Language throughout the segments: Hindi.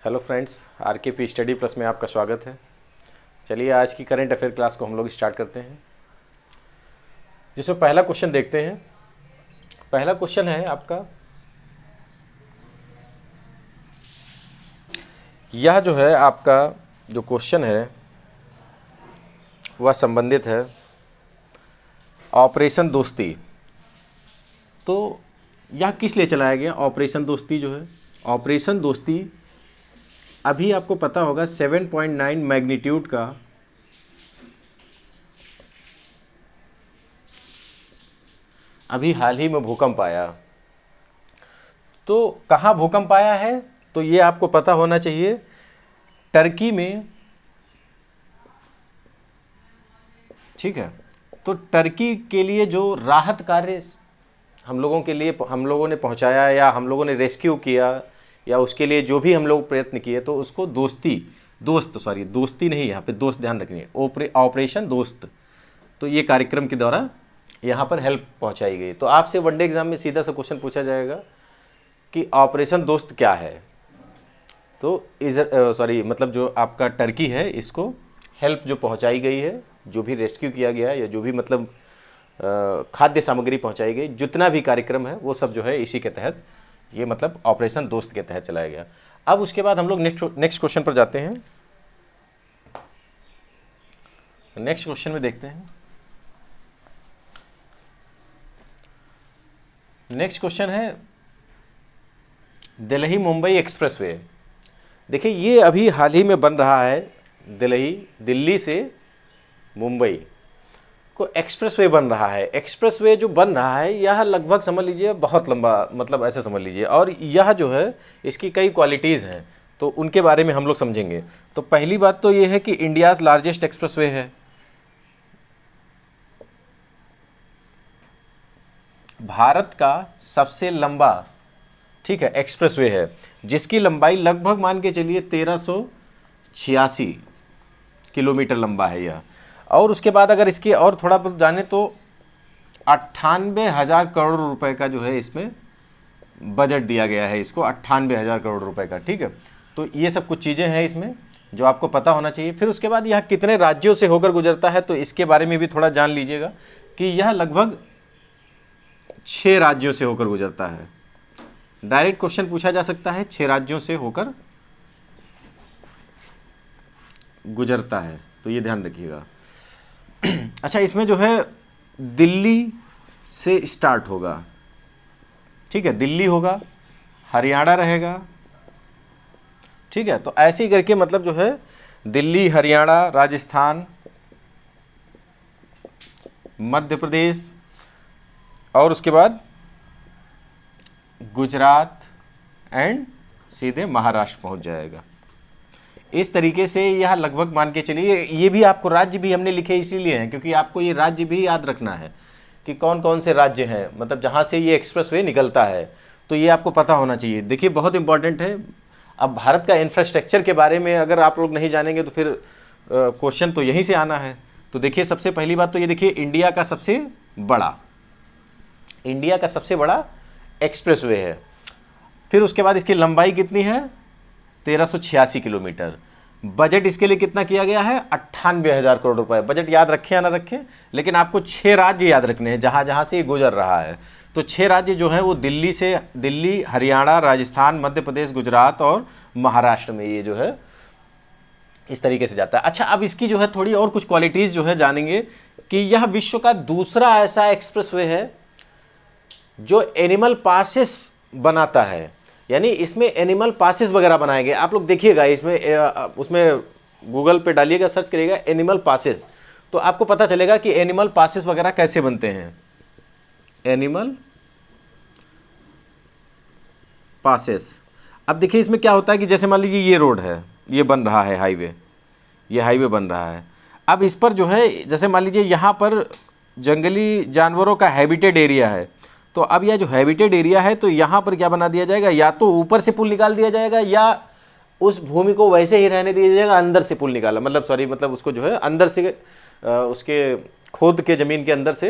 हेलो फ्रेंड्स, आर के पी स्टडी प्लस में आपका स्वागत है। चलिए आज की करंट अफेयर क्लास को हम लोग स्टार्ट करते हैं, जिसमें पहला क्वेश्चन देखते हैं। पहला क्वेश्चन है आपका, यह जो है आपका जो क्वेश्चन है वह संबंधित है ऑपरेशन दोस्ती। तो यह किस लिए चलाया गया? ऑपरेशन दोस्ती जो है, ऑपरेशन दोस्ती अभी आपको पता होगा 7.9 मैग्नीट्यूड का अभी हाल ही में भूकंप आया। तो कहाँ भूकंप आया है? तो ये आपको पता होना चाहिए, टर्की में। ठीक है, तो टर्की के लिए जो राहत कार्य हम लोगों ने पहुंचाया या हम लोगों ने रेस्क्यू किया या उसके लिए जो भी हम लोग प्रयत्न किए, तो उसको दोस्ती नहीं, यहाँ पे दोस्त ध्यान रखनी है, ऑपरेशन दोस्त। तो ये कार्यक्रम के द्वारा यहाँ पर हेल्प पहुँचाई गई। तो आपसे वनडे एग्जाम में सीधा सा क्वेश्चन पूछा जाएगा कि ऑपरेशन दोस्त क्या है। तो मतलब जो आपका टर्की है, इसको हेल्प जो पहुँचाई गई है, जो भी रेस्क्यू किया गया है या जो भी मतलब खाद्य सामग्री पहुँचाई गई, जितना भी कार्यक्रम है वो सब जो है इसी के तहत, ये मतलब ऑपरेशन दोस्त के तहत चलाया गया। अब उसके बाद हम लोग नेक्स्ट क्वेश्चन पर जाते हैं। नेक्स्ट क्वेश्चन में देखते हैं। नेक्स्ट क्वेश्चन है दिल्ली मुंबई एक्सप्रेसवे। देखिए ये अभी हाल ही में बन रहा है, दिल्ली से मुंबई को एक्सप्रेसवे बन रहा है। एक्सप्रेसवे जो बन रहा है यह लगभग समझ लीजिए बहुत लंबा, मतलब ऐसे समझ लीजिए, और यह जो है इसकी कई क्वालिटीज़ हैं, तो उनके बारे में हम लोग समझेंगे। तो पहली बात तो ये है कि इंडियाज़ लार्जेस्ट एक्सप्रेसवे है, भारत का सबसे लंबा, ठीक है, एक्सप्रेसवे है, जिसकी लंबाई लगभग मान के चलिए 1386 किलोमीटर लंबा है यह। और उसके बाद अगर इसके और थोड़ा बहुत जाने तो 98,000 करोड़ रुपए का जो है इसमें बजट दिया गया है, इसको 98,000 करोड़ रुपए का। ठीक है, तो ये सब कुछ चीज़ें हैं इसमें जो आपको पता होना चाहिए। फिर उसके बाद यह कितने राज्यों से होकर गुजरता है, तो इसके बारे में भी थोड़ा जान लीजिएगा कि यह लगभग 6 राज्यों से होकर गुजरता है। डायरेक्ट क्वेश्चन पूछा जा सकता है, 6 राज्यों से होकर गुजरता है, तो ये ध्यान रखिएगा। अच्छा, इसमें जो है दिल्ली से स्टार्ट होगा, ठीक है, दिल्ली होगा, हरियाणा रहेगा, ठीक है। तो ऐसे ही करके मतलब जो है दिल्ली, हरियाणा, राजस्थान, मध्य प्रदेश और उसके बाद गुजरात एंड सीधे महाराष्ट्र पहुंच जाएगा। इस तरीके से यह लगभग मान के चलिए, ये भी आपको राज्य भी हमने लिखे इसीलिए हैं क्योंकि आपको ये राज्य भी याद रखना है कि कौन कौन से राज्य हैं, मतलब जहाँ से ये एक्सप्रेसवे निकलता है, तो ये आपको पता होना चाहिए। देखिए बहुत इंपॉर्टेंट है। अब भारत का इंफ्रास्ट्रक्चर के बारे में अगर आप लोग नहीं जानेंगे तो फिर क्वेश्चन तो यहीं से आना है। तो देखिए सबसे पहली बात तो ये देखिए, इंडिया का सबसे बड़ा एक्सप्रेसवे है। फिर उसके बाद इसकी लंबाई कितनी है? 1386 किलोमीटर। बजट इसके लिए कितना किया गया है? 98,000 करोड़ रुपए। बजट याद रखें या ना रखें, लेकिन आपको 6 राज्य याद रखने हैं जहां जहां से ये गुजर रहा है। तो 6 राज्य जो हैं वो दिल्ली, हरियाणा, राजस्थान, मध्य प्रदेश, गुजरात और महाराष्ट्र में ये जो है इस तरीके से जाता है। अच्छा, अब इसकी जो है थोड़ी और कुछ क्वालिटीज जो है जानेंगे कि यह विश्व का दूसरा ऐसा एक्सप्रेसवे है जो एनिमल पासेस बनाता है, यानी इसमें एनिमल पासेस वगैरह बनाए गए। आप लोग देखिएगा उसमें गूगल पे डालिएगा, सर्च करिएगा एनिमल पासेस, तो आपको पता चलेगा कि एनिमल पासेस वगैरह कैसे बनते हैं। एनिमल पासेस, अब देखिए इसमें क्या होता है कि जैसे मान लीजिए ये रोड है, ये बन रहा है हाईवे, ये हाईवे बन रहा है। अब इस पर जो है जैसे मान लीजिए यहाँ पर जंगली जानवरों का हैबिटेट एरिया है, तो अब यह जो हैबिटेट एरिया है तो यहाँ पर क्या बना दिया जाएगा, या तो ऊपर से पुल निकाल दिया जाएगा या उस भूमि को वैसे ही रहने दिया जाएगा, अंदर से पुल निकाला, मतलब उसको जो है अंदर से उसके खोद के ज़मीन के अंदर से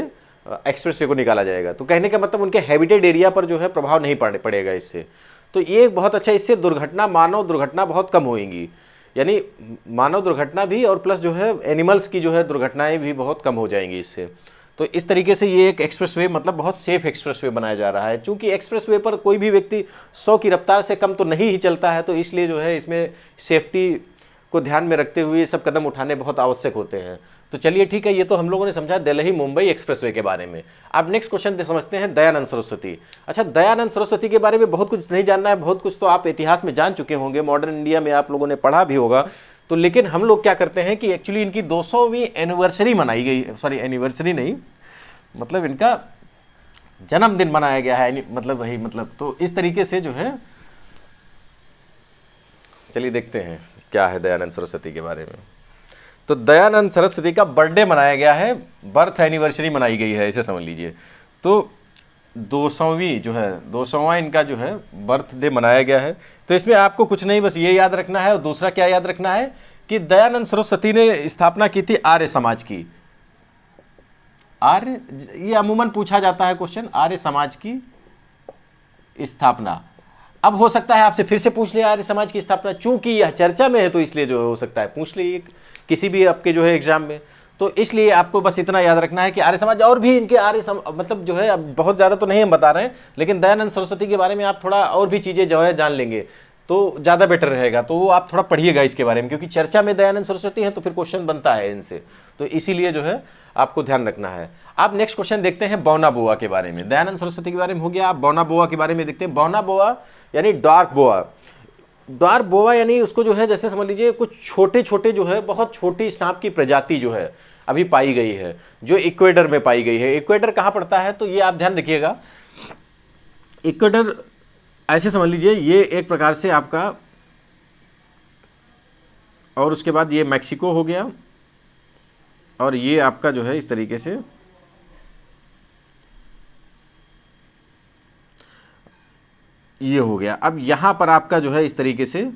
एक्सप्रेसवे को निकाला जाएगा। तो कहने का मतलब उनके हैबिटेट एरिया पर जो है प्रभाव नहीं पड़ेगा इससे। तो ये एक बहुत अच्छा, इससे दुर्घटना, मानव दुर्घटना बहुत कम होएंगी, यानी मानव दुर्घटना भी और प्लस जो है एनिमल्स की जो है दुर्घटनाएं भी बहुत कम हो जाएंगी इससे। तो इस तरीके से ये एक एक्सप्रेसवे मतलब बहुत सेफ एक्सप्रेसवे बनाया जा रहा है। चूंकि एक्सप्रेसवे पर कोई भी व्यक्ति 100 की रफ्तार से कम तो नहीं ही चलता है, तो इसलिए जो है इसमें सेफ्टी को ध्यान में रखते हुए ये सब कदम उठाने बहुत आवश्यक होते हैं। तो चलिए ठीक है, ये तो हम लोगों ने समझा दिल्ली मुंबई एक्सप्रेसवे के बारे में। अब नेक्स्ट क्वेश्चन समझते हैं दयानंद सरस्वती। अच्छा, दयानंद सरस्वती के बारे में बहुत कुछ नहीं जानना है, बहुत कुछ तो आप इतिहास में जान चुके होंगे, मॉडर्न इंडिया में आप लोगों ने पढ़ा भी होगा। तो लेकिन हम लोग क्या करते हैं कि एक्चुअली इनकी 200वीं एनिवर्सरी मनाई गई, सॉरी एनिवर्सरी नहीं, मतलब इनका जन्मदिन मनाया गया है, मतलब वही मतलब। तो इस तरीके से जो है चलिए देखते हैं क्या है दयानंद सरस्वती के बारे में। तो दयानंद सरस्वती का बर्थडे मनाया गया है, बर्थ एनिवर्सरी मनाई गई है, ऐसे समझ लीजिए। तो 200वीं जो है, 200वां इनका जो है बर्थडे मनाया गया है। तो इसमें आपको कुछ नहीं, बस ये याद रखना है। और दूसरा क्या याद रखना है कि दयानंद सरस्वती ने स्थापना की थी आर्य समाज की। आर्य, ये अमूमन पूछा जाता है क्वेश्चन, आर्य समाज की स्थापना। अब हो सकता है आपसे फिर से पूछ ले आर्य समाज की स्थापना, चूंकि यह चर्चा में है तो इसलिए जो हो सकता है पूछ लिए किसी भी आपके जो है एग्जाम में। तो इसलिए आपको बस इतना याद रखना है कि आर्य समाज और भी इनके मतलब जो है, अब बहुत ज़्यादा तो नहीं हम बता रहे हैं, लेकिन दयानंद सरस्वती के बारे में आप थोड़ा और भी चीज़ें जो है जान लेंगे तो ज़्यादा बेटर रहेगा। तो वो आप थोड़ा पढ़िएगा इसके बारे में, क्योंकि चर्चा में दयानंद सरस्वती है तो फिर क्वेश्चन बनता है इनसे, तो इसीलिए जो है आपको ध्यान रखना है। आप नेक्स्ट क्वेश्चन देखते हैं बौना बोआ के बारे में। दयानंद सरस्वती के बारे में हो गया, आप बौना बोआ के बारे में देखते हैं। बौना बोआ यानी डार्क बोआ। डार्क बोआ यानी उसको जो है जैसे समझ लीजिए कुछ छोटे छोटे जो है बहुत छोटी सांप की प्रजाति जो है अभी पाई गई है, जो इक्वेडर में पाई गई है। इक्वेडर कहाँ पड़ता है तो ये आप ध्यान रखिएगा। इक्वेडर ऐसे समझ लीजिए ये एक प्रकार से आपका, और उसके बाद ये मैक्सिको हो गया, और ये आपका जो है इस तरीके से ये हो गया। अब यहां पर आपका जो है इस तरीके से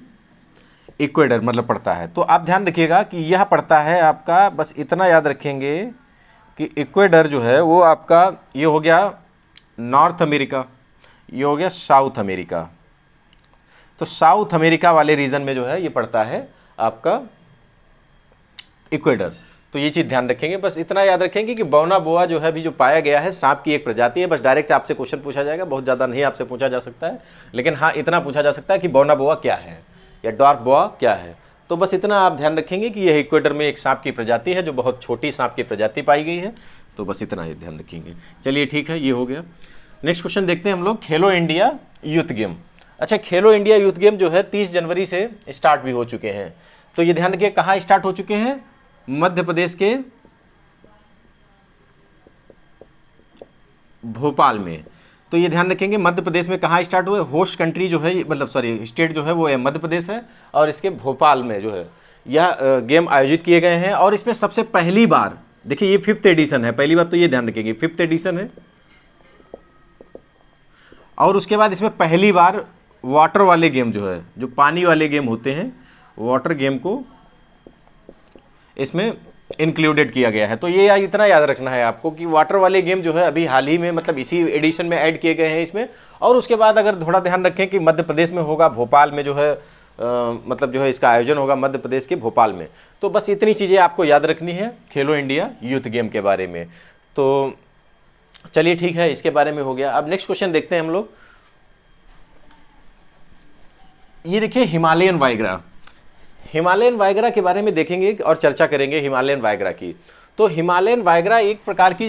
इक्वेडर मतलब पड़ता है। तो आप ध्यान रखिएगा कि यह पड़ता है आपका, बस इतना याद रखेंगे कि इक्वेडर जो है वो आपका ये हो गया नॉर्थ अमेरिका, ये हो गया साउथ अमेरिका। तो साउथ अमेरिका वाले रीजन में जो है ये पड़ता है आपका इक्वेडर। तो ये चीज़ ध्यान रखेंगे, बस इतना याद रखेंगे कि बौना बोआ जो है अभी जो पाया गया है सांप की एक प्रजाति है। बस डायरेक्ट आपसे क्वेश्चन पूछा जाएगा, बहुत ज़्यादा नहीं आपसे पूछा जा सकता है, लेकिन हाँ इतना पूछा जा सकता है कि बौना बोआ क्या है या डार्क बोआ क्या है। तो बस इतना आप ध्यान रखेंगे कि यह इक्वेडर में एक सांप की प्रजाति है, जो बहुत छोटी सांप की प्रजाति पाई गई है। तो बस इतना ही ध्यान रखेंगे। चलिए ठीक है, ये हो गया। नेक्स्ट क्वेश्चन देखते हैं हम लोग, खेलो इंडिया यूथ गेम। अच्छा, खेलो इंडिया यूथ गेम जो है 30 जनवरी से स्टार्ट भी हो चुके हैं। तो ये ध्यान रखिए कहाँ स्टार्ट हो चुके हैं, मध्य प्रदेश के भोपाल में। तो ये ध्यान रखेंगे मध्य प्रदेश में कहाँ स्टार्ट हुए, होस्ट कंट्री जो है मतलब सॉरी स्टेट जो है वो है मध्य प्रदेश है, और इसके भोपाल में जो है यह गेम आयोजित किए गए हैं। और इसमें सबसे पहली बार देखिए ये 5th एडिशन है, पहली बात तो ये ध्यान रखेंगे 5th एडिशन है। और उसके बाद इसमें पहली बार वाटर वाले गेम जो है, जो पानी वाले गेम होते हैं, वाटर गेम को इसमें इंक्लूडेड किया गया है। तो ये इतना याद रखना है आपको कि वाटर वाले गेम जो है अभी हाल ही में मतलब इसी एडिशन में ऐड किए गए हैं इसमें। और उसके बाद अगर थोड़ा ध्यान रखें कि मध्य प्रदेश में होगा, भोपाल में जो है मतलब जो है इसका आयोजन होगा मध्य प्रदेश के भोपाल में। तो बस इतनी चीज़ें आपको याद रखनी है खेलो इंडिया यूथ गेम के बारे में। तो चलिए ठीक है, इसके बारे में हो गया। अब नेक्स्ट क्वेश्चन देखते हैं हम लोग। ये देखिए हिमालयन वाइग्रा। हिमालयन वाइग्रा के बारे में देखेंगे और चर्चा करेंगे हिमालयन वाइग्रा की। तो हिमालयन वाइग्रा एक प्रकार की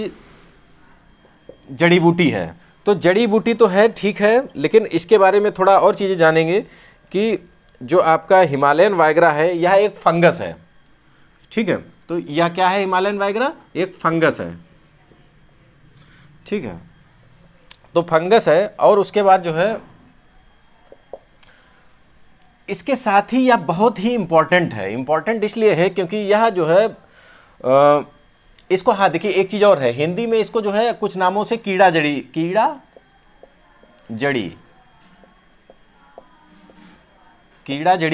जड़ी बूटी है। तो जड़ी बूटी तो है ठीक है, लेकिन इसके बारे में थोड़ा और चीज़ें जानेंगे कि जो आपका हिमालयन वाइग्रा है यह एक फंगस है। ठीक है, तो यह क्या है, हिमालयन वाइग्रा एक फंगस है। ठीक है, तो फंगस है। और उसके बाद जो है इसके साथ ही यह बहुत ही इंपॉर्टेंट है। इंपॉर्टेंट इसलिए है क्योंकि यह जो है इसको, हाँ देखिए एक चीज़ और है, हिंदी में इसको जो है कुछ नामों से कीड़ा जड़ी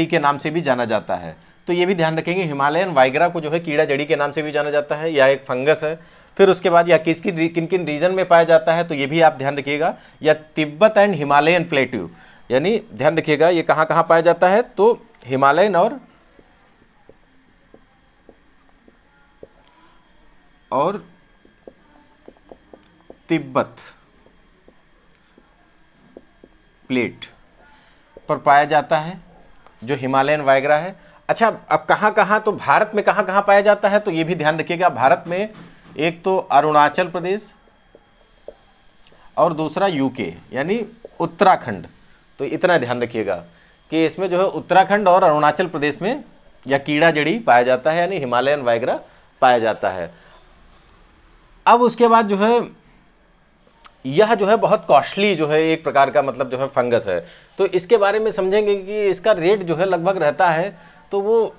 के नाम से भी जाना जाता है। तो ये भी ध्यान रखेंगे, हिमालयन वाइग्रा को जो है कीड़ा जड़ी के नाम से भी जाना जाता है। यह एक फंगस है। फिर उसके बाद यह किन किन रीजन में पाया जाता है तो ये भी आप ध्यान रखिएगा। यह तिब्बत एंड हिमालयन प्लेट्यू, यानी ध्यान रखिएगा ये कहाँ कहाँ पाया जाता है, तो हिमालयन और तिब्बत प्लेट पर पाया जाता है, जो हिमालयन वायग्रा है। अच्छा, अब कहाँ कहाँ, तो भारत में कहाँ कहाँ पाया जाता है, तो ये भी ध्यान रखिएगा। भारत में एक तो अरुणाचल प्रदेश और दूसरा यूके यानी उत्तराखंड। तो इतना ध्यान रखिएगा कि इसमें जो है उत्तराखंड और अरुणाचल प्रदेश में या कीड़ा जड़ी पाया जाता है, यानी हिमालयन वायग्रा पाया जाता है। अब उसके बाद जो है यह जो है बहुत कॉस्टली जो है एक प्रकार का मतलब जो है फंगस है। तो इसके बारे में समझेंगे कि इसका रेट जो है लगभग रहता है तो वो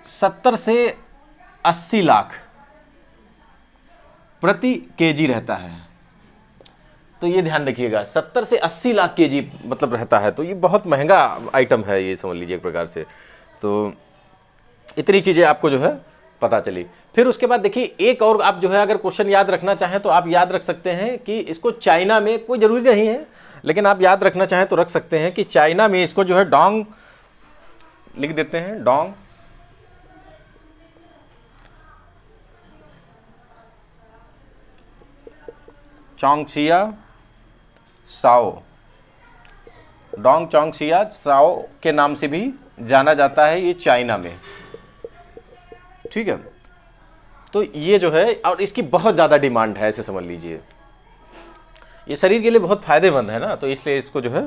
70 से 80 लाख प्रति केजी रहता है। तो ये ध्यान रखिएगा, 70 से 80 लाख केजी मतलब रहता है। तो ये बहुत महंगा आइटम है, ये समझ लीजिए एक प्रकार से। तो इतनी चीज़ें आपको जो है पता चली। फिर उसके बाद देखिए एक और आप जो है अगर क्वेश्चन याद रखना चाहें तो आप याद रख सकते हैं कि इसको चाइना में, कोई ज़रूरी नहीं है लेकिन आप याद रखना चाहें तो रख सकते हैं कि चाइना में इसको जो है डोंग लिख देते हैं, डोंग चोंगसिया साओ, डोंग चोंगसिया साओ के नाम से भी जाना जाता है ये चाइना में, ठीक है। तो ये जो है और इसकी बहुत ज़्यादा डिमांड है, ऐसे समझ लीजिए। ये शरीर के लिए बहुत फायदेमंद है ना, तो इसलिए इसको जो है,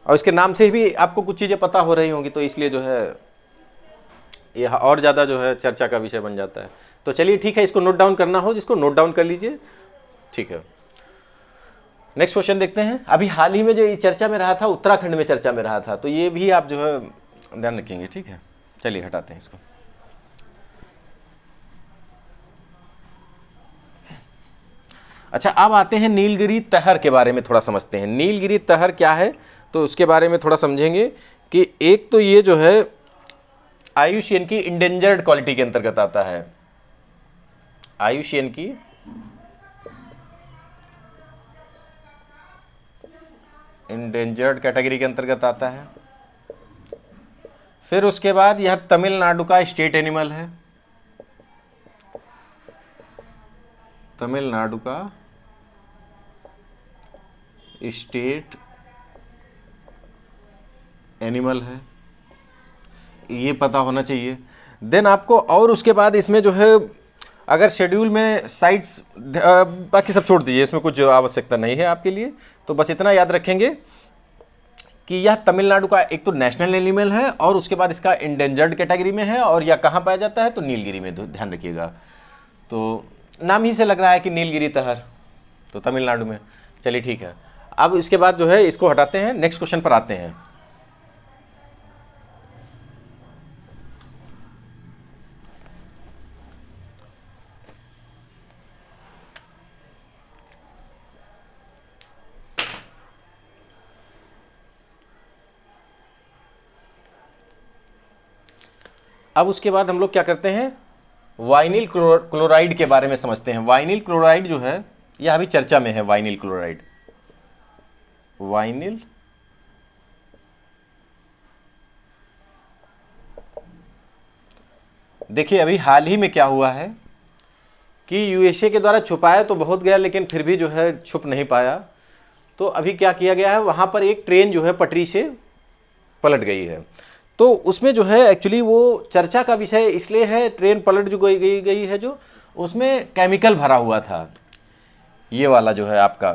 और इसके नाम से भी आपको कुछ चीज़ें पता हो रही होंगी, तो इसलिए जो है यह और ज़्यादा जो है चर्चा का विषय बन जाता है। तो चलिए ठीक है, इसको नोट डाउन करना हो जिसको नोट डाउन कर लीजिए, ठीक है। नेक्स्ट क्वेश्चन देखते हैं। अभी हाल ही में जो ये चर्चा में रहा था, उत्तराखंड में चर्चा में रहा था, तो ये भी आप जो है ध्यान रखेंगे, ठीक है। चलिए हटाते हैं इसको। अच्छा, अब आते हैं नीलगिरी तहर के बारे में थोड़ा समझते हैं। नीलगिरी तहर क्या है तो उसके बारे में थोड़ा समझेंगे कि एक तो ये जो है IUCN की इंडेंजर्ड क्वालिटी के अंतर्गत आता है, IUCN की इंडेंजर्ड कैटेगरी के अंतर्गत आता है। फिर उसके बाद यह तमिलनाडु का स्टेट एनिमल है, तमिलनाडु का स्टेट एनिमल है, ये पता होना चाहिए। देन आपको और उसके बाद इसमें जो है अगर शेड्यूल में साइट्स, बाकी सब छोड़ दीजिए, इसमें कुछ आवश्यकता नहीं है आपके लिए। तो बस इतना याद रखेंगे कि यह तमिलनाडु का एक तो नेशनल एनिमल है और उसके बाद इसका इंडेंजर्ड कैटेगरी में है, और यह कहाँ पाया जाता है तो नीलगिरी में, ध्यान रखिएगा। तो नाम ही से लग रहा है कि नीलगिरी तहर, तो तमिलनाडु में। चलिए ठीक है, अब इसके बाद जो है इसको हटाते हैं, नेक्स्ट क्वेश्चन पर आते हैं। अब उसके बाद हम लोग क्या करते हैं, वाइनिल क्लोराइड के बारे में समझते हैं। वाइनिल क्लोराइड जो है यह अभी चर्चा में है। वाइनिल क्लोराइड, वाइनिल देखिए अभी हाल ही में क्या हुआ है कि USA के द्वारा छुपाया तो बहुत गया लेकिन फिर भी जो है छुप नहीं पाया। तो अभी क्या किया गया है, वहाँ पर एक ट्रेन जो है पटरी से पलट गई है। तो उसमें जो है एक्चुअली वो चर्चा का विषय इसलिए है, ट्रेन पलट जो गई है, जो उसमें केमिकल भरा हुआ था, ये वाला जो है आपका।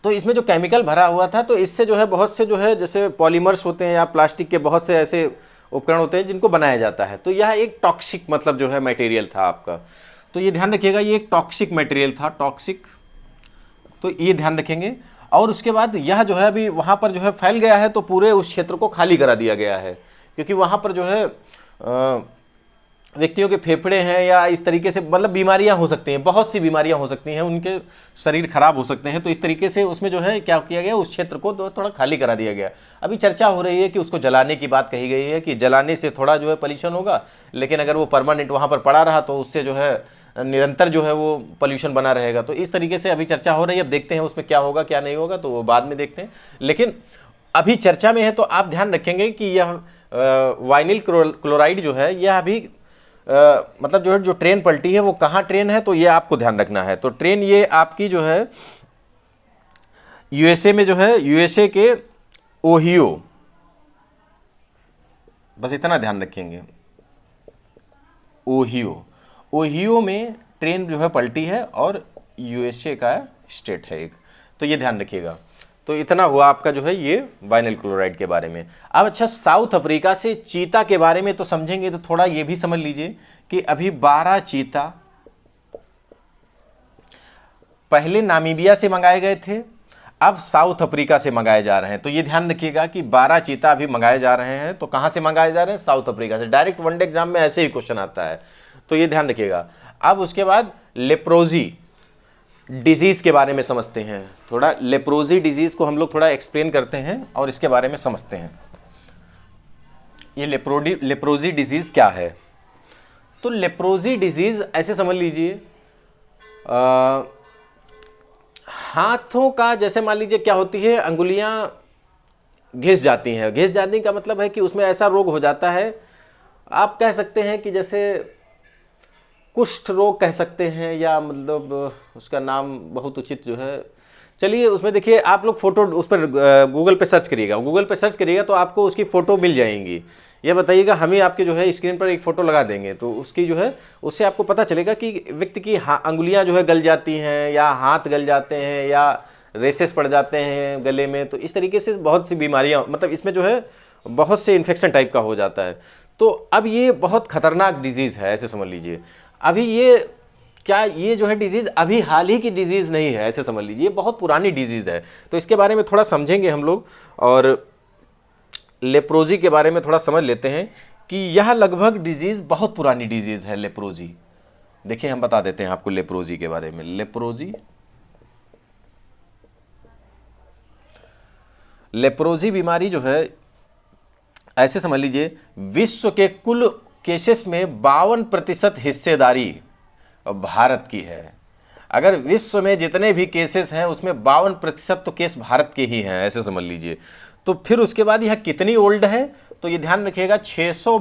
तो इसमें जो केमिकल भरा हुआ था तो इससे जो है बहुत से जो है जैसे पॉलीमर्स होते हैं या प्लास्टिक के बहुत से ऐसे उपकरण होते हैं जिनको बनाया जाता है। तो यह एक टॉक्सिक मतलब जो है मटेरियल था आपका। तो ये ध्यान रखिएगा, ये एक टॉक्सिक मटेरियल था, टॉक्सिक। तो ये ध्यान रखेंगे। और उसके बाद यह जो है अभी वहाँ पर जो है फैल गया है, तो पूरे उस क्षेत्र को खाली करा दिया गया है, क्योंकि वहाँ पर जो है व्यक्तियों के फेफड़े हैं या इस तरीके से मतलब बीमारियां हो सकती हैं, बहुत सी बीमारियां हो सकती हैं, उनके शरीर खराब हो सकते हैं। तो इस तरीके से उसमें जो है क्या किया गया, उस क्षेत्र को थोड़ा खाली करा दिया गया। अभी चर्चा हो रही है कि उसको जलाने की बात कही गई है कि जलाने से थोड़ा जो है पॉल्यूशन होगा, लेकिन अगर वो परमानेंट वहाँ पर पड़ा रहा तो उससे जो है निरंतर जो है वो पोल्यूशन बना रहेगा। तो इस तरीके से अभी चर्चा हो रही है, अब देखते हैं उसमें क्या होगा क्या नहीं होगा, तो वो बाद में देखते हैं। लेकिन अभी चर्चा में है तो आप ध्यान रखेंगे कि यह वाइनिल क्लोराइड जो है यह अभी मतलब जो है जो ट्रेन पलटी है वो कहाँ ट्रेन है, तो ये आपको ध्यान रखना है। तो ट्रेन ये आपकी जो है यूएसए में जो है, यूएसए के ओहियो, बस इतना ध्यान रखेंगे, ओहियो में ट्रेन जो है पलटी है और यूएसए का स्टेट है एक, तो ये ध्यान रखिएगा। तो इतना हुआ आपका जो है ये वाइनिल क्लोराइड के बारे में। अब अच्छा, साउथ अफ्रीका से चीता के बारे में तो समझेंगे, तो थोड़ा ये भी समझ लीजिए कि अभी 12 चीता पहले नामीबिया से मंगाए गए थे, अब साउथ अफ्रीका से मंगाए जा रहे हैं। तो ये ध्यान रखिएगा कि 12 चीता अभी मंगाए जा रहे हैं, तो कहां से मंगाए जा रहे हैं? साउथ अफ्रीका से। डायरेक्ट वनडे एग्जाम में ऐसे ही क्वेश्चन आता है, तो ये ध्यान रखिएगा। अब उसके बाद लेप्रोजी डिजीज के बारे में समझते हैं, थोड़ा लेप्रोजी डिजीज को हम लोग थोड़ा एक्सप्लेन करते हैं और इसके बारे में समझते हैं। ये लेप्रोजी डिजीज क्या है? तो लेप्रोजी डिजीज ऐसे समझ लीजिए, हाथों का, जैसे मान लीजिए क्या होती है, अंगुलियां घिस जाती हैं। घिस जाने का मतलब है कि उसमें ऐसा रोग हो जाता है, आप कह सकते हैं कि जैसे कुष्ठ रोग कह सकते हैं, या मतलब उसका नाम बहुत उचित जो है, चलिए उसमें देखिए आप लोग फोटो उस पर गूगल पे सर्च करिएगा, तो आपको उसकी फ़ोटो मिल जाएंगी। ये बताइएगा, हम ही आपके जो है स्क्रीन पर एक फ़ोटो लगा देंगे, तो उसकी जो है उससे आपको पता चलेगा कि व्यक्ति की अंगुलियां जो है गल जाती हैं, या हाथ गल जाते हैं, या रेसेस पड़ जाते हैं गले में। तो इस तरीके से बहुत सी बीमारियां, मतलब इसमें जो है बहुत से इन्फेक्शन टाइप का हो जाता है। तो अब ये बहुत खतरनाक डिजीज़ है, ऐसे समझ लीजिए। अभी ये जो है डिजीज़ अभी हाल ही की डिजीज़ नहीं है, ऐसे समझ लीजिए, बहुत पुरानी डिजीज़ है। तो इसके बारे में थोड़ा समझेंगे हम लोग, और लेप्रोजी के बारे में थोड़ा समझ लेते हैं कि यह लगभग डिजीज़ बहुत पुरानी डिजीज़ है लेप्रोजी। देखिए हम बता देते हैं आपको लेप्रोजी के बारे में। लेप्रोजी बीमारी जो है, ऐसे समझ लीजिए, विश्व के कुल केसेस में 52% हिस्सेदारी भारत की है। अगर विश्व में जितने भी केसेस हैं उसमें 52% तो केस भारत के ही हैं, ऐसे समझ लीजिए। तो फिर उसके बाद यह कितनी ओल्ड है, तो ये ध्यान रखिएगा 600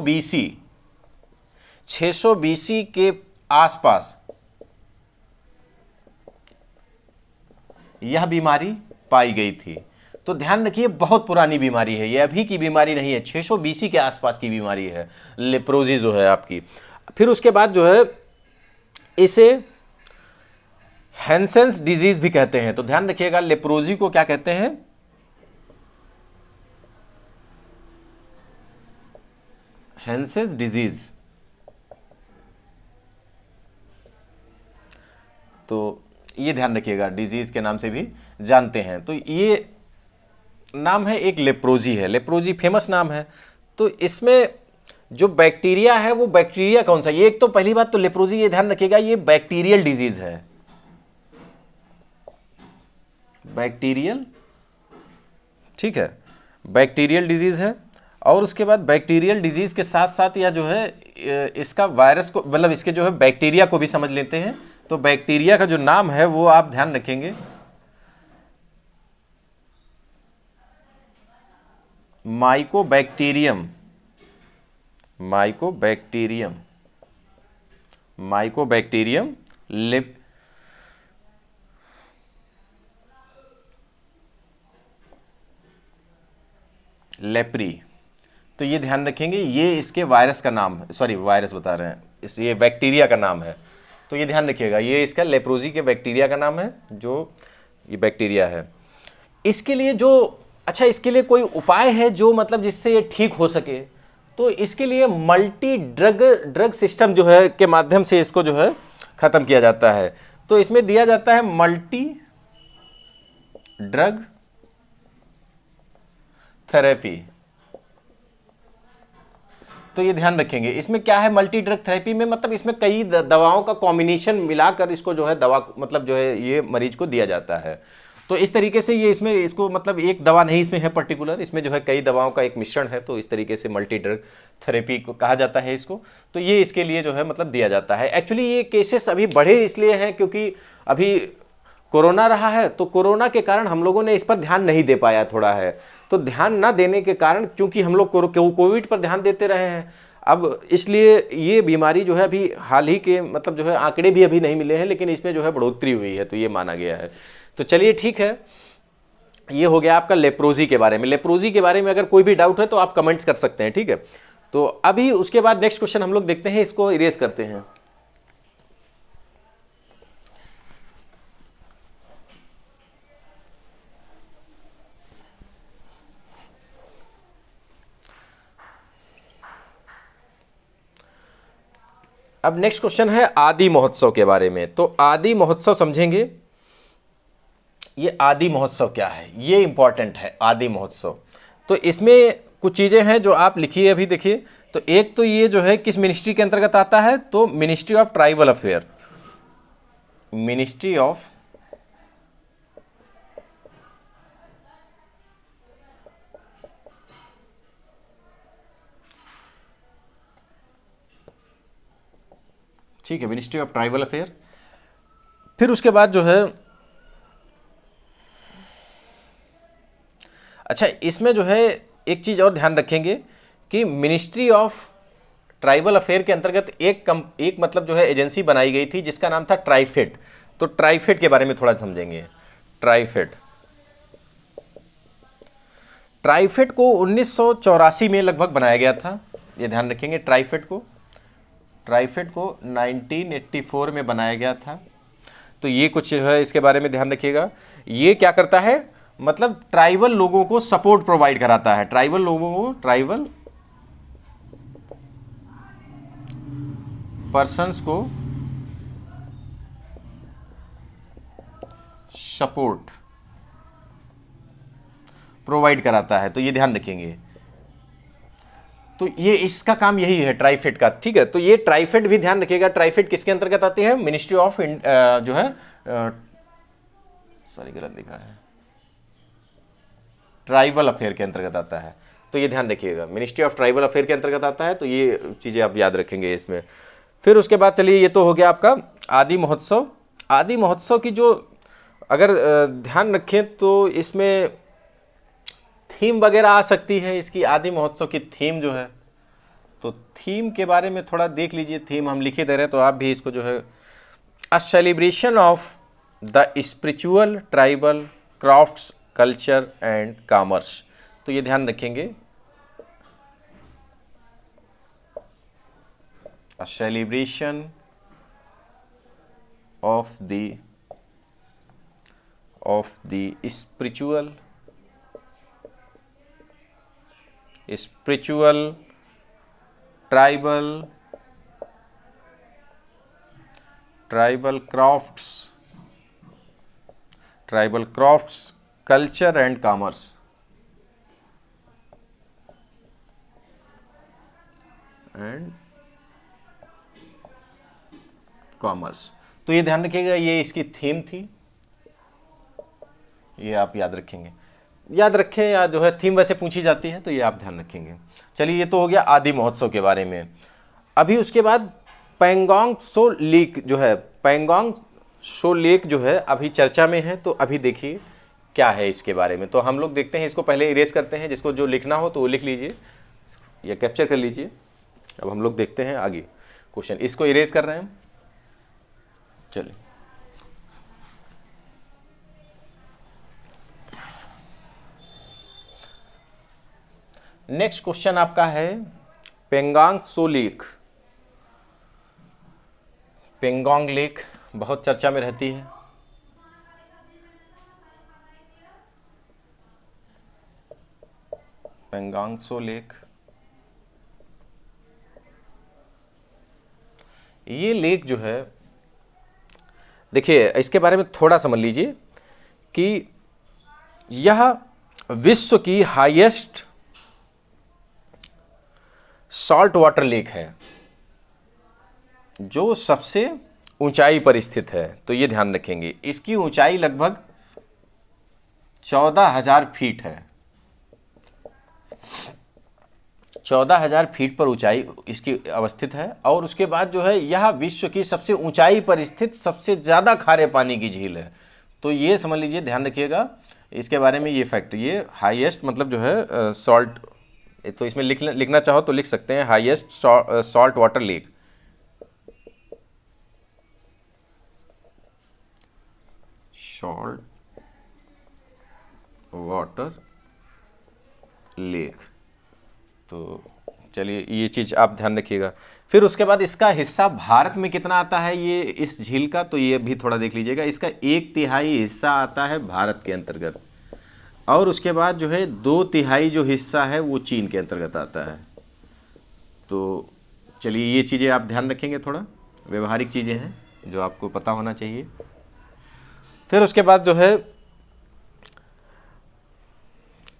BC के आसपास यह बीमारी पाई गई थी। तो ध्यान रखिए बहुत पुरानी बीमारी है, ये अभी की बीमारी नहीं है, 600 BC के आसपास की बीमारी है लेप्रोजी जो है आपकी। फिर उसके बाद जो है इसे हैंसेंस डिजीज भी कहते हैं। तो ध्यान रखिएगा लेप्रोजी को क्या कहते हैं? Hansen's disease. तो ये ध्यान रखिएगा, डिजीज के नाम से भी जानते हैं। तो ये नाम है, एक लेप्रोजी है, लेप्रोजी फेमस नाम है। तो इसमें जो बैक्टीरिया है वो बैक्टीरिया कौन सा? ये एक तो पहली बात तो लेप्रोजी, ये ध्यान रखिएगा, ये बैक्टीरियल डिजीज है, बैक्टीरियल, ठीक है, बैक्टीरियल डिजीज है। और उसके बाद बैक्टीरियल डिजीज के साथ साथ यह जो है इसका वायरस को, मतलब इसके जो है बैक्टीरिया को भी समझ लेते हैं। तो बैक्टीरिया का जो नाम है वो आप ध्यान रखेंगे, माइकोबैक्टीरियम लेप्री। तो ये ध्यान रखेंगे, ये इसके वायरस का नाम है, सॉरी वायरस बता रहे हैं, ये बैक्टीरिया का नाम है। तो ये ध्यान रखिएगा, ये इसका लेप्रोजी के बैक्टीरिया का नाम है, जो ये बैक्टीरिया है। इसके लिए जो, अच्छा इसके लिए कोई उपाय है जो मतलब जिससे ये ठीक हो सके? तो इसके लिए मल्टी ड्रग सिस्टम जो है के माध्यम से इसको जो है खत्म किया जाता है। तो इसमें दिया जाता है मल्टी ड्रग थेरेपी। तो ये ध्यान रखेंगे, इसमें क्या है मल्टी ड्रग थेरेपी में, मतलब इसमें कई दवाओं का कॉम्बिनेशन मिलाकर इसको जो है दवा मतलब जो है ये मरीज को दिया जाता है। तो इस तरीके से ये इसमें इसको मतलब एक दवा नहीं इसमें है पर्टिकुलर, इसमें जो है कई दवाओं का एक मिश्रण है, तो इस तरीके से मल्टी ड्रग थेरेपी को कहा जाता है इसको। तो ये इसके लिए जो है मतलब दिया जाता है। एक्चुअली ये केसेस अभी बढ़े इसलिए हैं क्योंकि अभी कोरोना रहा है, तो कोरोना के कारण हम लोगों ने इस पर ध्यान नहीं दे पाया थोड़ा है। तो ध्यान ना देने के कारण, क्योंकि हम लोग कोविड पर ध्यान देते रहे हैं, अब इसलिए ये बीमारी जो है अभी हाल ही के मतलब जो है आंकड़े भी अभी नहीं मिले हैं, लेकिन इसमें जो है बढ़ोतरी हुई है, तो ये माना गया है। तो चलिए ठीक है, ये हो गया आपका लेप्रोजी के बारे में। लेप्रोजी के बारे में अगर कोई भी डाउट है तो आप कमेंट्स कर सकते हैं, ठीक है। तो अभी उसके बाद नेक्स्ट क्वेश्चन हम लोग देखते हैं, इसको इरेज करते हैं। अब नेक्स्ट क्वेश्चन है आदि महोत्सव के बारे में। तो आदि महोत्सव समझेंगे, ये आदि महोत्सव क्या है, ये इंपॉर्टेंट है आदि महोत्सव। तो इसमें कुछ चीज़ें हैं जो आप लिखिए अभी देखिए। तो एक तो ये जो है किस मिनिस्ट्री के अंतर्गत आता है, तो ministry of tribal affair, ministry of ठीक है, मिनिस्ट्री ऑफ ट्राइबल अफेयर। फिर उसके बाद जो है अच्छा, इसमें जो है एक चीज़ और ध्यान रखेंगे कि मिनिस्ट्री ऑफ ट्राइबल अफेयर के अंतर्गत एक मतलब जो है एजेंसी बनाई गई थी जिसका नाम था ट्राइफेड। तो ट्राइफेड के बारे में थोड़ा समझेंगे। ट्राइफेड को 1984 में लगभग बनाया गया था, ये ध्यान रखेंगे। ट्राइफेड को 1984 में बनाया गया था। तो ये कुछ है इसके बारे में ध्यान रखिएगा। ये क्या करता है, मतलब ट्राइबल लोगों को सपोर्ट प्रोवाइड कराता है, ट्राइबल लोगों को, ट्राइबल पर्सन्स को सपोर्ट प्रोवाइड कराता है। तो ये ध्यान रखेंगे। तो ये इसका काम यही है ट्राइफेड का, ठीक है। तो ये ट्राइफेड भी ध्यान रखिएगा। ट्राइफेड किसके अंतर्गत आती है, मिनिस्ट्री ऑफ जो है सॉरी गलत लिखा है, ट्राइबल अफेयर के अंतर्गत आता है। तो ये ध्यान रखिएगा, मिनिस्ट्री ऑफ ट्राइबल अफेयर के अंतर्गत आता है। तो ये चीज़ें आप याद रखेंगे इसमें। फिर उसके बाद चलिए, ये तो हो गया आपका आदि महोत्सव। आदि महोत्सव की जो अगर ध्यान रखें तो इसमें थीम वगैरह आ सकती है इसकी। आदि महोत्सव की थीम जो है, तो थीम के बारे में थोड़ा देख लीजिए। थीम हम लिखे दे रहे हैं तो आप भी इसको जो है, a celebration of the spiritual tribal crafts culture and commerce. तो ये ध्यान रखेंगे, a celebration of the spiritual tribal crafts culture and commerce तो ये ध्यान रखिएगा, ये इसकी थीम थी, ये आप याद रखेंगे, याद रखें, या जो है थीम वैसे पूछी जाती है तो ये आप ध्यान रखेंगे। चलिए, ये तो हो गया आदि महोत्सव के बारे में। अभी उसके बाद पेंगोंग सो लेक जो है, पेंगोंग सो लेक जो है अभी चर्चा में है। तो अभी देखिए क्या है इसके बारे में। तो हम लोग देखते हैं, इसको पहले इरेज करते हैं, जिसको जो लिखना हो तो वो लिख लीजिए या कैप्चर कर लीजिए। अब हम लोग देखते हैं आगे क्वेश्चन, इसको इरेज कर रहे हैं। चलिए, नेक्स्ट क्वेश्चन आपका है पेंगोंग सो लेक। पेंगोंग लेक बहुत चर्चा में रहती है। पेंगोंग सो लेक, ये लेक जो है, देखिए इसके बारे में थोड़ा समझ लीजिए कि यह विश्व की हाईएस्ट सॉल्ट वाटर लेक है, जो सबसे ऊंचाई पर स्थित है। तो ये ध्यान रखेंगे, इसकी ऊंचाई लगभग 14,000 फीट है। 14,000 फीट पर ऊंचाई इसकी अवस्थित है। और उसके बाद जो है यह विश्व की सबसे ऊंचाई पर स्थित सबसे ज़्यादा खारे पानी की झील है। तो ये समझ लीजिए, ध्यान रखिएगा इसके बारे में, ये फैक्ट, ये हाईएस्ट मतलब जो है सॉल्ट, तो इसमें लिखना चाहो तो लिख सकते हैं highest salt water lake. Salt water lake. तो चलिए ये चीज़ आप ध्यान रखिएगा। फिर उसके बाद इसका हिस्सा भारत में कितना आता है ये इस झील का, तो ये भी थोड़ा देख लीजिएगा। इसका 1/3 हिस्सा आता है भारत के अंतर्गत, और उसके बाद जो है 2/3 जो हिस्सा है वो चीन के अंतर्गत आता है। तो चलिए ये चीज़ें आप ध्यान रखेंगे, थोड़ा व्यवहारिक चीज़ें हैं जो आपको पता होना चाहिए। फिर उसके बाद जो है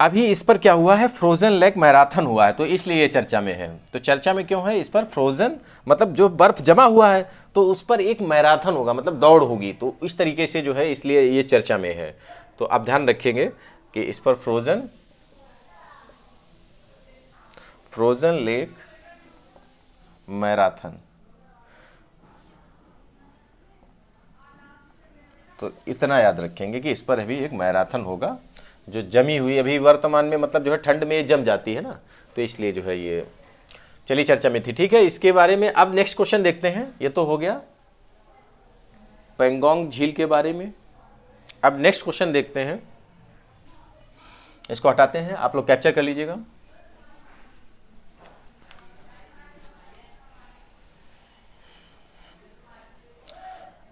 अभी इस पर क्या हुआ है, फ्रोजन लेक मैराथन हुआ है, तो इसलिए ये चर्चा में है। तो चर्चा में क्यों है, इस पर फ्रोजन मतलब जो बर्फ जमा हुआ है तो उस पर एक मैराथन होगा, मतलब दौड़ होगी, तो इस तरीके से जो है इसलिए ये चर्चा में है। तो आप ध्यान रखेंगे कि इस पर फ्रोजन लेक मैराथन, तो इतना याद रखेंगे कि इस पर अभी एक मैराथन होगा जो जमी हुई अभी वर्तमान में, मतलब जो है ठंड में जम जाती है ना, तो इसलिए जो है ये चलिए चर्चा में थी। ठीक है, इसके बारे में अब नेक्स्ट क्वेश्चन देखते हैं। ये तो हो गया पेंगोंग झील के बारे में। अब नेक्स्ट क्वेश्चन देखते हैं, इसको हटाते हैं, आप लोग कैप्चर कर लीजिएगा।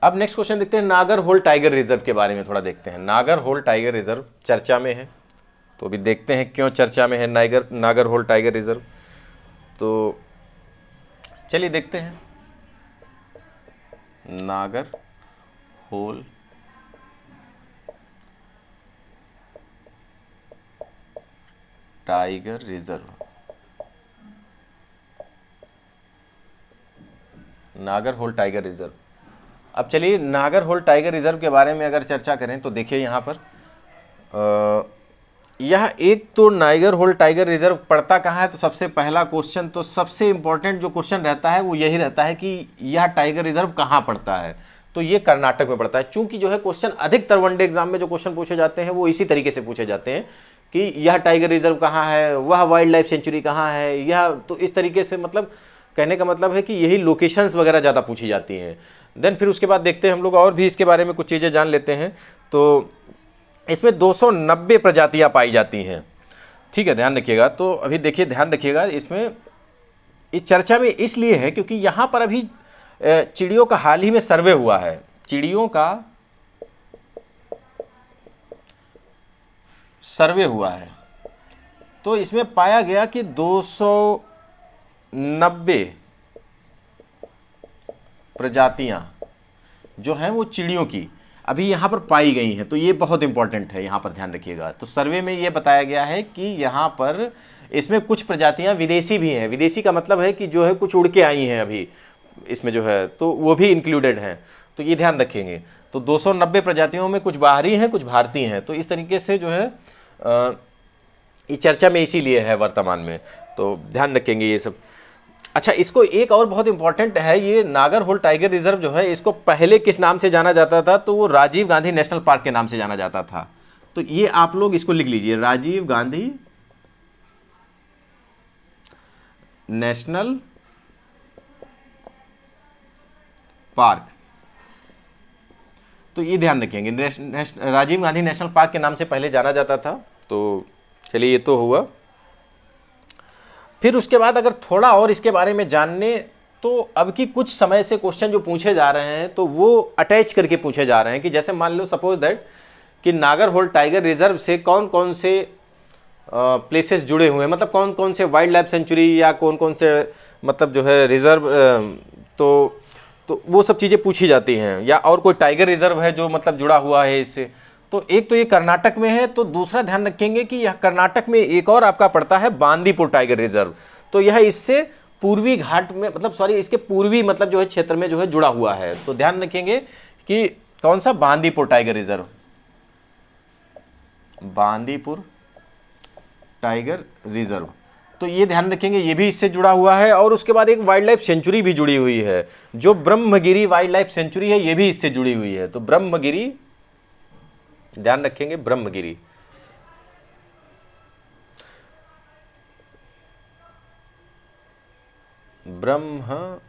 अब नेक्स्ट क्वेश्चन देखते हैं, नागरहोल टाइगर रिजर्व के बारे में थोड़ा देखते हैं। नागरहोल टाइगर रिजर्व चर्चा में है, तो अभी देखते हैं क्यों चर्चा में है नागरहोल टाइगर रिजर्व। तो चलिए देखते हैं Nagarhole tiger reserve. Nagarhole tiger reserve. अब चलिए नागरहोल टाइगर रिजर्व के बारे में अगर चर्चा करें तो देखिए यहाँ पर यह एक तो नागरहोल टाइगर रिजर्व पड़ता कहाँ है, तो सबसे पहला क्वेश्चन, तो सबसे इंपॉर्टेंट जो क्वेश्चन रहता है वो यही रहता है कि यह टाइगर रिजर्व कहाँ पड़ता है, तो ये कर्नाटक में पड़ता है। चूंकि जो है क्वेश्चन अधिकतर वनडे एग्जाम में जो क्वेश्चन पूछे जाते हैं वो इसी तरीके से पूछे जाते हैं कि यह टाइगर रिजर्व कहाँ है, वह वाइल्ड लाइफ सेंचुरी कहाँ है, यह, तो इस तरीके से, मतलब कहने का मतलब है कि यही लोकेशंस वगैरह ज़्यादा पूछी जाती हैं। देन फिर उसके बाद देखते हैं हम लोग और भी इसके बारे में कुछ चीज़ें जान लेते हैं। तो इसमें 290 प्रजातियां पाई जाती हैं। ठीक है, ध्यान रखिएगा। तो अभी देखिए, ध्यान रखिएगा, इसमें इस चर्चा में इसलिए है क्योंकि यहाँ पर अभी चिड़ियों का हाल ही में सर्वे हुआ है, चिड़ियों का सर्वे हुआ है। तो इसमें पाया गया कि 290 प्रजातियां जो हैं वो चिड़ियों की अभी यहाँ पर पाई गई हैं। तो ये बहुत इंपॉर्टेंट है, यहाँ पर ध्यान रखिएगा। तो सर्वे में ये बताया गया है कि यहाँ पर इसमें कुछ प्रजातियाँ विदेशी भी हैं। विदेशी का मतलब है कि जो है कुछ उड़ के आई हैं अभी इसमें जो है, तो वो भी इंक्लूडेड हैं। तो ये ध्यान रखेंगे। तो 290 प्रजातियों में कुछ बाहरी हैं, कुछ भारतीय हैं। तो इस तरीके से जो है इस चर्चा में इसीलिए है वर्तमान में, तो ध्यान रखेंगे ये सब। अच्छा, इसको एक और बहुत इंपॉर्टेंट है, ये नागरहोल टाइगर रिजर्व जो है इसको पहले किस नाम से जाना जाता था, तो वो राजीव गांधी नेशनल पार्क के नाम से जाना जाता था। तो ये आप लोग इसको लिख लीजिए, राजीव गांधी नेशनल पार्क। तो ये ध्यान रखेंगे, राजीव गांधी नेशनल पार्क के नाम से पहले जाना जाता था। तो चलिए ये तो हुआ। फिर उसके बाद अगर थोड़ा और इसके बारे में जानने, तो अब की कुछ समय से क्वेश्चन जो पूछे जा रहे हैं तो वो अटैच करके पूछे जा रहे हैं कि जैसे मान लो सपोज दैट कि नागरहोल टाइगर रिजर्व से कौन कौन से प्लेसेस जुड़े हुए हैं, मतलब कौन कौन से वाइल्ड लाइफ सेंचुरी या कौन कौन से मतलब जो है रिजर्व, तो वो सब चीज़ें पूछी जाती हैं। या और कोई टाइगर रिजर्व है जो मतलब जुड़ा हुआ है इससे। तो एक तो ये कर्नाटक में है, तो दूसरा ध्यान रखेंगे कि यह कर्नाटक में एक और आपका पड़ता है बांदीपुर टाइगर रिजर्व। तो यह इससे पूर्वी घाट में, मतलब सॉरी, इसके पूर्वी मतलब जो है क्षेत्र में जो है जुड़ा हुआ है। तो ध्यान रखेंगे कि कौन सा, Bandipur tiger reserve. Bandipur tiger reserve, तो ये ध्यान रखेंगे, ये भी इससे जुड़ा हुआ है। और उसके बाद एक वाइल्ड लाइफ सेंचुरी भी जुड़ी हुई है, जो ब्रह्मगिरी वाइल्ड लाइफ सेंचुरी है, ये भी इससे जुड़ी हुई है। तो ब्रह्मगिरी ध्यान रखेंगे, Brahmagiri. Brahmagiri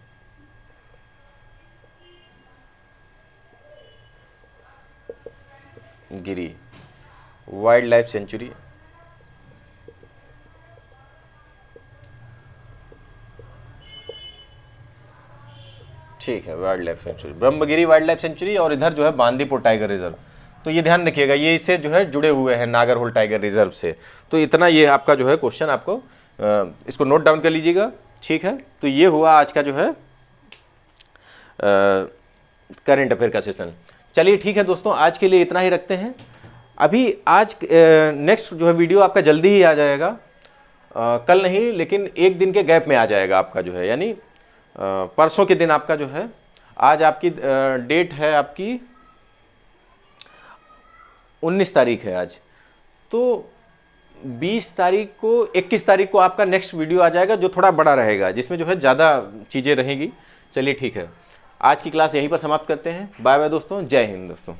wild life sanctuary, ठीक है, wild life sanctuary, Brahmagiri wild life sanctuary. और इधर जो है बांदीपुर टाइगर रिजर्व, तो ये ध्यान रखिएगा, ये इससे जो है जुड़े हुए हैं नागरहोल टाइगर रिजर्व से। तो इतना ये आपका जो है क्वेश्चन, आपको इसको नोट डाउन कर लीजिएगा, ठीक है। तो ये हुआ आज का जो है करंट अफेयर का सेशन। चलिए ठीक है दोस्तों, आज के लिए इतना ही रखते हैं। अभी आज नेक्स्ट जो है वीडियो आपका जल्दी ही आ जाएगा, कल नहीं लेकिन एक दिन के गैप में आ जाएगा आपका जो है, यानी परसों के दिन आपका जो है, आज आपकी डेट है आपकी 19 तारीख है आज, तो 20 तारीख को 21 तारीख को आपका नेक्स्ट वीडियो आ जाएगा, जो थोड़ा बड़ा रहेगा, जिसमें जो है ज़्यादा चीज़ें रहेंगी। चलिए ठीक है, आज की क्लास यहीं पर समाप्त करते हैं। बाय बाय दोस्तों, जय हिंद दोस्तों।